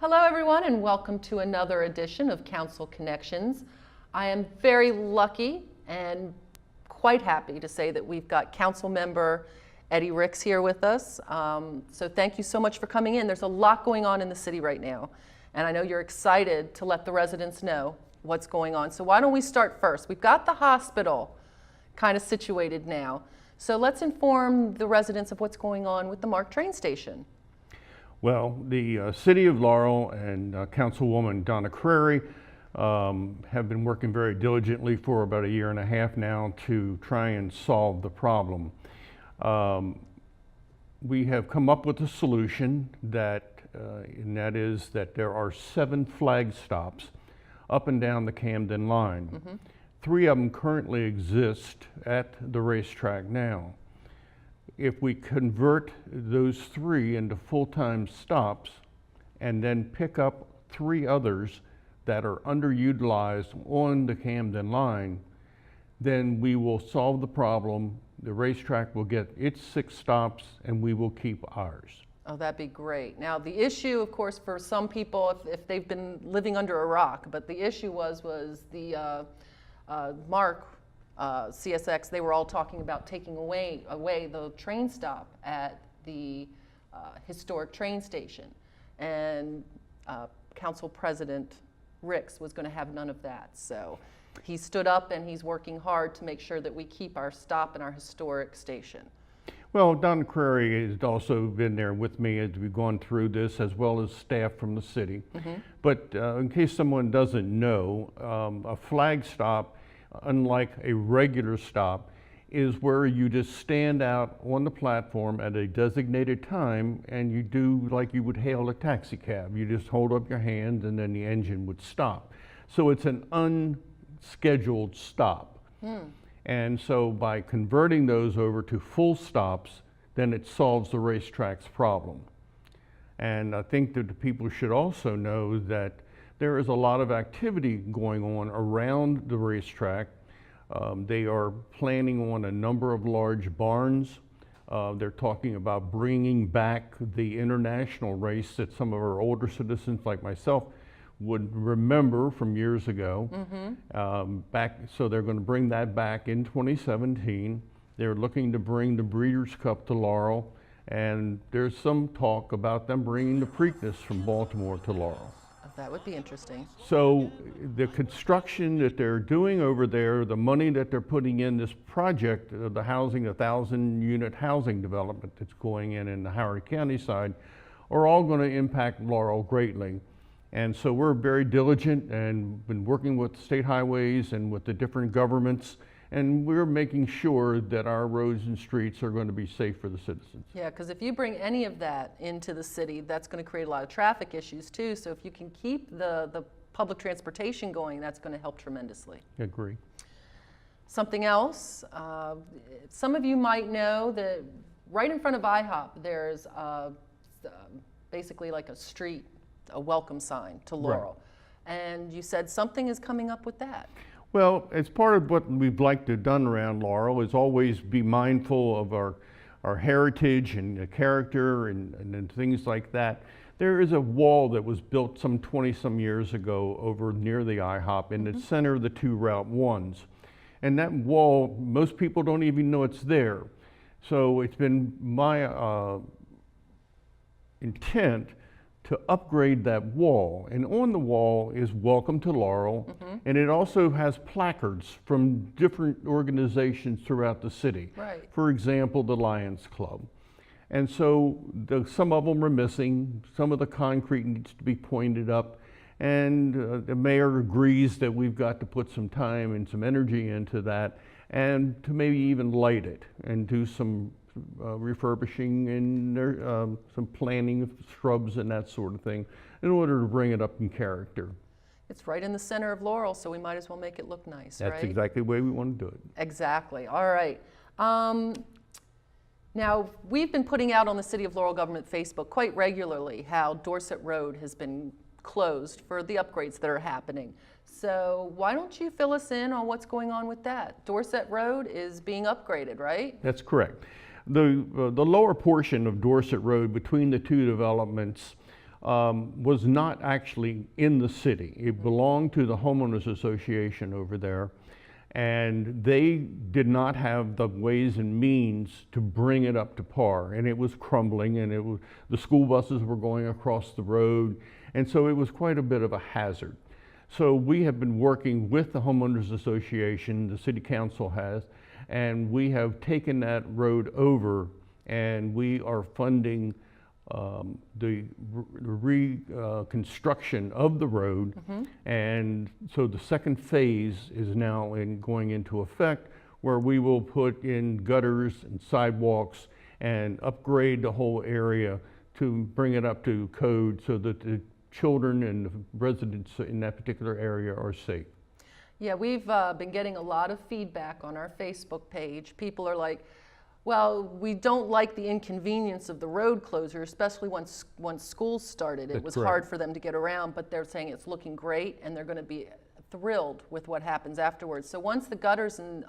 Hello everyone and welcome to another edition of Council Connections. I am very lucky and quite happy to say that we've got Council Member Eddie Ricks here with us. So thank you so much for coming in. There's a lot going on in the city right now, and I know you're excited to let the residents know what's going on. So why don't we start first? We've got the hospital kind of situated now. So let's inform the residents of what's going on with the MARC train station. Well, the City of Laurel and Councilwoman Donna Crary have been working very diligently for about a year and a half now to try and solve the problem. We have come up with a solution and that is that there are 7 flag stops up and down the Camden line. Mm-hmm. 3 of them currently exist at the racetrack now. If we convert those 3 into full-time stops and then pick up 3 others that are underutilized on the Camden line, then we will solve the problem. The racetrack will get its 6 stops and we will keep ours. Oh, that'd be great. Now, the issue, of course, for some people, if they've been living under a rock, but the issue was the MARC CSX, they were all talking about taking away the train stop at the historic train station. And Council President Ricks was going to have none of that. So he stood up and he's working hard to make sure that we keep our stop in our historic station. Well, Donna Crary has also been there with me as we've gone through this, as well as staff from the city. Mm-hmm. But in case someone doesn't know, a flag stop, unlike a regular stop, is where you just stand out on the platform at a designated time and you do like you would hail a taxi cab. You just hold up your hand and then the engine would stop. So it's an unscheduled stop. And so by converting those over to full stops, then it solves the racetrack's problem. And I think that the people should also know that there is a lot of activity going on around the racetrack. They are planning on a number of large barns. They're talking about bringing back the international race that some of our older citizens like myself would remember from years ago. Mm-hmm. So they're going to bring that back in 2017. They're looking to bring the Breeders' Cup to Laurel, and there's some talk about them bringing the Preakness from Baltimore to Laurel. That would be interesting. So the construction that they're doing over there, the money that they're putting in this project, the housing, the 1,000-unit housing development that's going in the Howard County side, are all going to impact Laurel greatly. And so we're very diligent and been working with state highways and with the different governments, and we're making sure that our roads and streets are going to be safe for the citizens. Yeah, because if you bring any of that into the city, that's going to create a lot of traffic issues too. So if you can keep the public transportation going, that's going to help tremendously. I agree. Something else, some of you might know that right in front of IHOP, there's basically like a welcome sign to Laurel. Right. And you said something is coming up with that. Well, as part of what we've liked to have done around Laurel is always be mindful of our heritage and the character and things like that. There is a wall that was built some 20-some years ago over near the IHOP in the center of the 2 Route 1s. And that wall, most people don't even know it's there. So it's been my intent to upgrade that wall. And on the wall is Welcome to Laurel, and it also has placards from different organizations throughout the city. Right. For example, the Lions Club. And so some of them are missing, some of the concrete needs to be pointed up, and the mayor agrees that we've got to put some time and some energy into that, and to maybe even light it and do some refurbishing and some planting of shrubs and that sort of thing in order to bring it up in character. It's right in the center of Laurel, so we might as well make it look nice, That's right? That's exactly the way we want to do it. Exactly. All right. Now, we've been putting out on the City of Laurel government Facebook quite regularly how Dorset Road has been closed for the upgrades that are happening. So why don't you fill us in on what's going on with that? Dorset Road is being upgraded, right? That's correct. The lower portion of Dorset Road between the 2 developments was not actually in the city. It belonged to the homeowners association over there. And they did not have the ways and means to bring it up to par. And it was crumbling, and the school buses were going across the road. And so it was quite a bit of a hazard. So we have been working with the homeowners association, the city council has, and we have taken that road over, and we are funding the reconstruction of the road. And so the second phase is now going into effect, where we will put in gutters and sidewalks and upgrade the whole area to bring it up to code so that the children and the residents in that particular area are safe. Yeah, we've been getting a lot of feedback on our Facebook page. People are like, well, we don't like the inconvenience of the road closure, especially once school started. It was hard for them to get around, but they're saying it's looking great, and they're going to be thrilled with what happens afterwards. So once the gutters and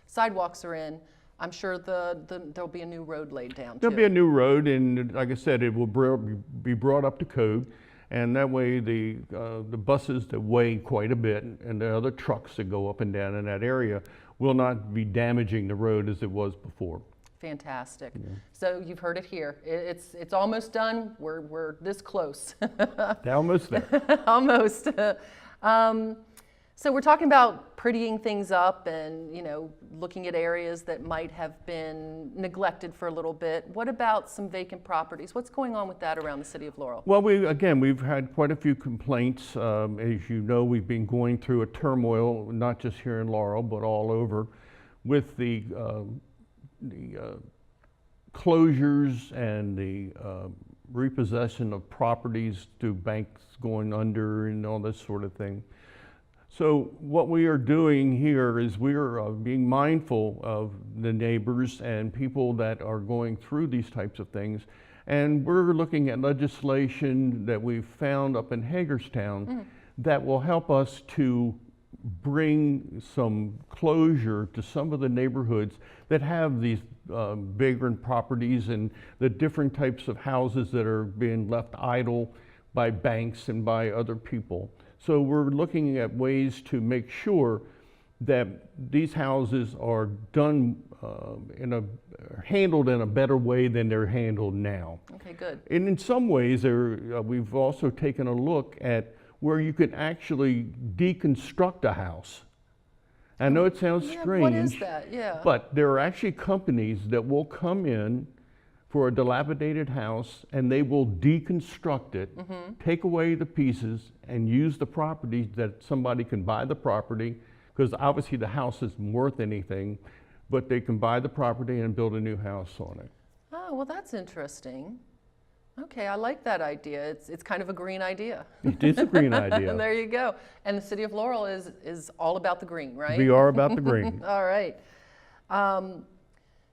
sidewalks are in, I'm sure there'll be a new road laid down, too. There'll be a new road, and like I said, it will be brought up to code, and that way the buses that weigh quite a bit and the other trucks that go up and down in that area will not be damaging the road as it was before. Fantastic. Yeah. So you've heard it here. It's almost done. We're this close. Almost there. Almost. So we're talking about prettying things up and, looking at areas that might have been neglected for a little bit. What about some vacant properties? What's going on with that around the city of Laurel? Well, we've had quite a few complaints. As you know, we've been going through a turmoil, not just here in Laurel, but all over, with the closures and the repossession of properties through banks going under and all this sort of thing. So what we are doing here is we are being mindful of the neighbors and people that are going through these types of things. And we're looking at legislation that we've found up in Hagerstown that will help us to bring some closure to some of the neighborhoods that have these vagrant properties and the different types of houses that are being left idle by banks and by other people. So we're looking at ways to make sure that these houses are done handled in a better way than they're handled now. Okay, good. And in some ways, we've also taken a look at where you can actually deconstruct a house. I know it sounds strange. What is that? Yeah. But there are actually companies that will come in for a dilapidated house, and they will deconstruct it, take away the pieces, and use the property that somebody can buy the property, because obviously the house isn't worth anything, but they can buy the property and build a new house on it. Oh, well, that's interesting. Okay, I like that idea. It's kind of a green idea. It is a green idea. There you go. And the city of Laurel is all about the green, right? We are about the green. All right.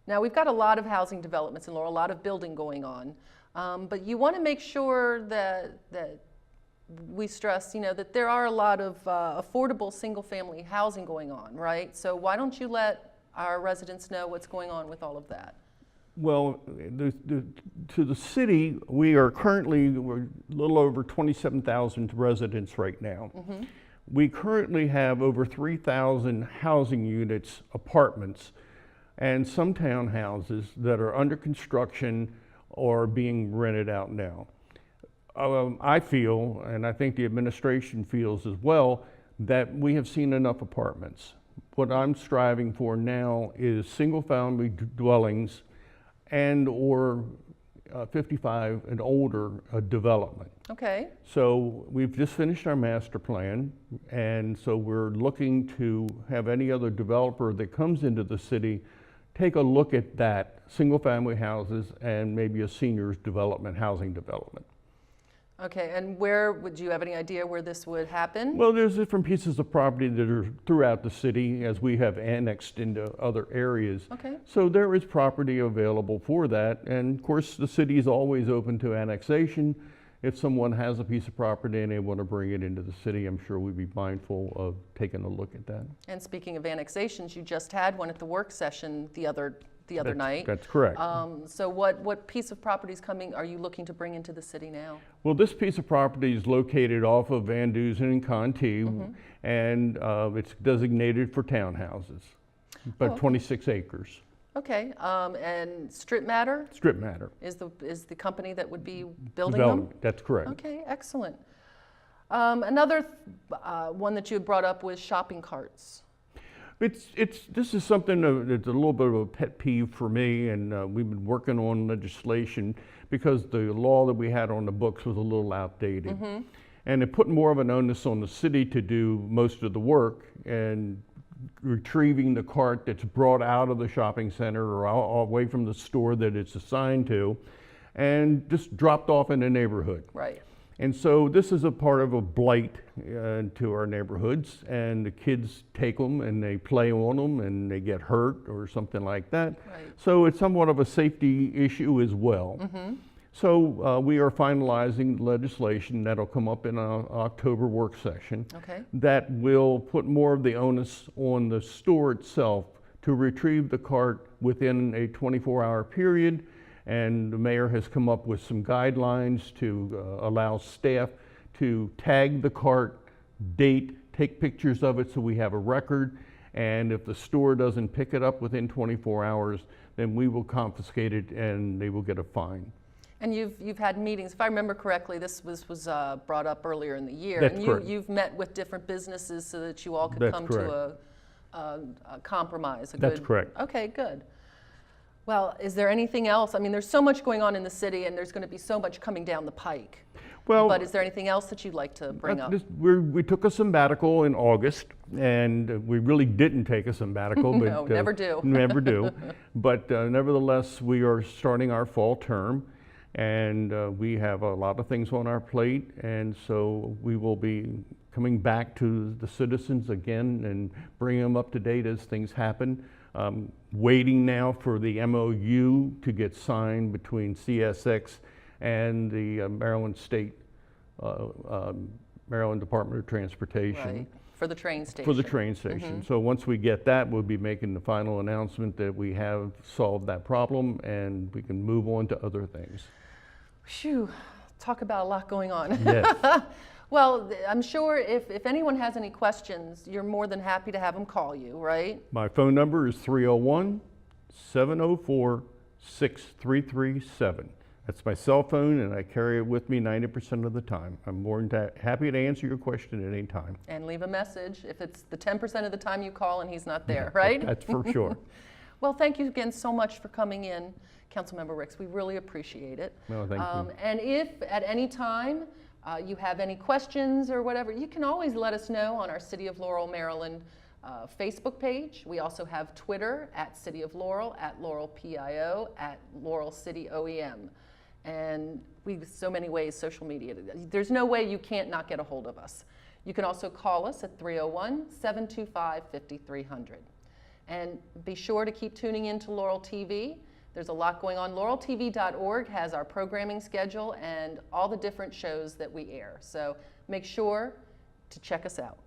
Now, we've got a lot of housing developments in Laurel, a lot of building going on, but you want to make sure that we stress, that there are a lot of affordable single-family housing going on, right? So why don't you let our residents know what's going on with all of that? Well, to the city, we're a little over 27,000 residents right now. We currently have over 3,000 housing units, apartments, and some townhouses that are under construction or being rented out now. I feel, and I think the administration feels as well, that we have seen enough apartments. What I'm striving for now is single-family dwellings and or 55 and older development. Okay. So we've just finished our master plan, and so we're looking to have any other developer that comes into the city take a look at that, single-family houses and maybe a seniors development, housing development. Okay, and would you have any idea where this would happen? Well, there's different pieces of property that are throughout the city as we have annexed into other areas. Okay. So there is property available for that, and of course the city is always open to annexation. If someone has a piece of property and they want to bring it into the city, I'm sure we'd be mindful of taking a look at that. And speaking of annexations, you just had one at the work session the other the other night. That's correct. So what piece of property is coming, are you looking to bring into the city now? Well, this piece of property is located off of Van Dusen and Conti, and it's designated for townhouses, about 26 acres. Okay, and Strip Matter Strip Matter. is the company that would be building them? That's correct. Okay, excellent. Another one that you had brought up was shopping carts. This is something that's a little bit of a pet peeve for me, and we've been working on legislation because the law that we had on the books was a little outdated. And it put more of an onus on the city to do most of the work, and retrieving the cart that's brought out of the shopping center or away from the store that it's assigned to, and just dropped off in the neighborhood. Right. And so this is a part of a blight to our neighborhoods, and the kids take them and they play on them and they get hurt or something like that. Right. So it's somewhat of a safety issue as well. So we are finalizing legislation that'll come up in an October work session that will put more of the onus on the store itself to retrieve the cart within a 24-hour period. And the mayor has come up with some guidelines to allow staff to tag the cart, date, take pictures of it so we have a record. And if the store doesn't pick it up within 24 hours, then we will confiscate it and they will get a fine. And you've had meetings, if I remember correctly, this was brought up earlier in the year. That's and correct. You've met with different businesses so that you all could That's come correct. to a compromise. That's correct. Okay, good. Well, is there anything else? I mean, there's so much going on in the city and there's going to be so much coming down the pike. Well, but is there anything else that you'd like to bring up? We took a sabbatical in August, and we really didn't take a sabbatical. No, but, never do. Never do. But nevertheless, we are starting our fall term, and we have a lot of things on our plate, and so we will be coming back to the citizens again and bringing them up to date as things happen. Waiting now for the MOU to get signed between CSX and the Maryland Department of Transportation. Right. For the train station. For the train station. So once we get that, we'll be making the final announcement that we have solved that problem and we can move on to other things. Phew, talk about a lot going on. Yes. Well, I'm sure if anyone has any questions, you're more than happy to have them call you, right? My phone number is 301-704-6337. That's my cell phone, and I carry it with me 90% of the time. I'm more than happy to answer your question at any time. And leave a message if it's the 10% of the time you call and he's not there, right? That's for sure. Well, thank you again so much for coming in, Councilmember Ricks. We really appreciate it. No, thank you. And if at any time you have any questions or whatever, you can always let us know on our City of Laurel, Maryland Facebook page. We also have Twitter at City of Laurel, at Laurel PIO, at Laurel City OEM. And so many ways, social media. There's no way you can't not get a hold of us. You can also call us at 301-725-5300. And be sure to keep tuning in to Laurel TV. There's a lot going on. LaurelTV.org has our programming schedule and all the different shows that we air. So make sure to check us out.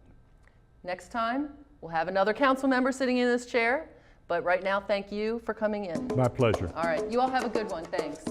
Next time, we'll have another council member sitting in this chair. But right now, thank you for coming in. My pleasure. All right, you all have a good one. Thanks.